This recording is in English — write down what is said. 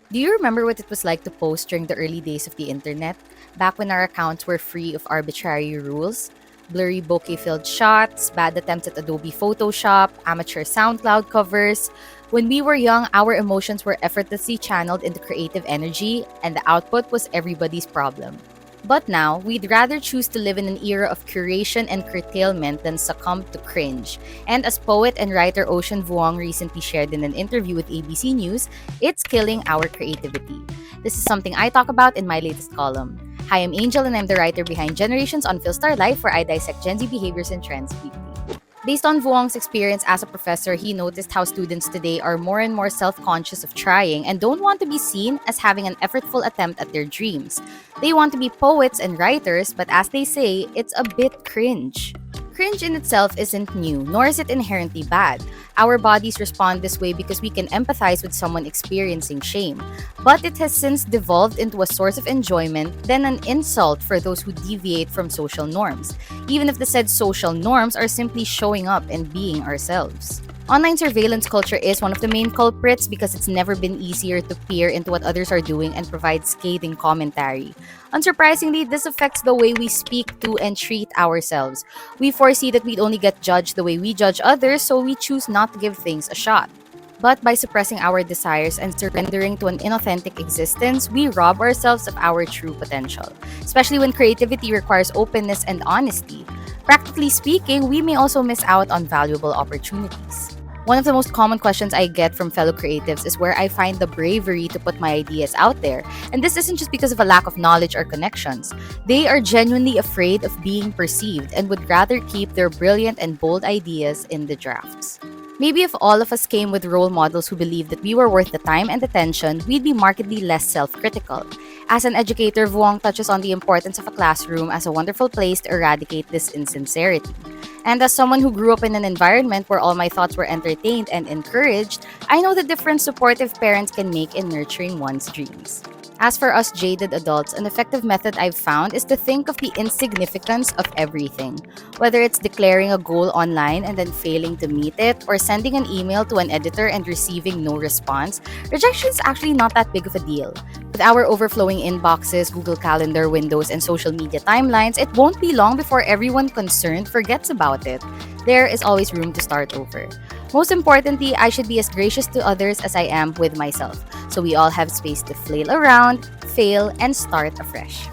Do you remember what it was like to post during the early days of the internet? Back when our accounts were free of arbitrary rules? Blurry bokeh filled shots, bad attempts at Adobe Photoshop, amateur SoundCloud covers. When we were young, our emotions were effortlessly channeled into creative energy, and the output was everybody's problem. But now, we'd rather choose to live in an era of curation and curtailment than succumb to cringe. And as poet and writer Ocean Vuong recently shared in an interview with ABC News, it's killing our creativity. This is something I talk about in my latest column. Hi, I'm Angel and I'm the writer behind Generations on PhilSTAR Life, where I dissect Gen Z behaviors and trends weekly. Based on Vuong's experience as a professor, he noticed how students today are more and more self conscious of trying and don't want to be seen as having an effortful attempt at their dreams. They want to be poets and writers, but as they say, it's a bit cringe. Cringe in itself isn't new, nor is it inherently bad. Our bodies respond this way because we can empathize with someone experiencing shame. But it has since devolved into a source of enjoyment, then an insult for those who deviate from social norms, even if the said social norms are simply showing up and being ourselves. Online surveillance culture is one of the main culprits because it's never been easier to peer into what others are doing and provide scathing commentary. Unsurprisingly, this affects the way we speak to and treat ourselves. We foresee that we'd only get judged the way we judge others, so we choose not to give things a shot. But by suppressing our desires and surrendering to an inauthentic existence, we rob ourselves of our true potential, especially when creativity requires openness and honesty. Practically speaking, we may also miss out on valuable opportunities. One of the most common questions I get from fellow creatives is where I find the bravery to put my ideas out there. And this isn't just because of a lack of knowledge or connections. They are genuinely afraid of being perceived and would rather keep their brilliant and bold ideas in the drafts. Maybe if all of us came with role models who believed that we were worth the time and attention, we'd be markedly less self-critical. As an educator, Vuong touches on the importance of a classroom as a wonderful place to eradicate this insincerity. And as someone who grew up in an environment where all my thoughts were entertained and encouraged, I know the difference supportive parents can make in nurturing one's dreams. As for us jaded adults, an effective method I've found is to think of the insignificance of everything. Whether it's declaring a goal online and then failing to meet it, or sending an email to an editor and receiving no response, rejection is actually not that big of a deal. With our overflowing inboxes, Google Calendar windows, and social media timelines, it won't be long before everyone concerned forgets about it. There is always room to start over. Most importantly, I should be as gracious to others as I am with myself, so we all have space to flail around, fail, and start afresh.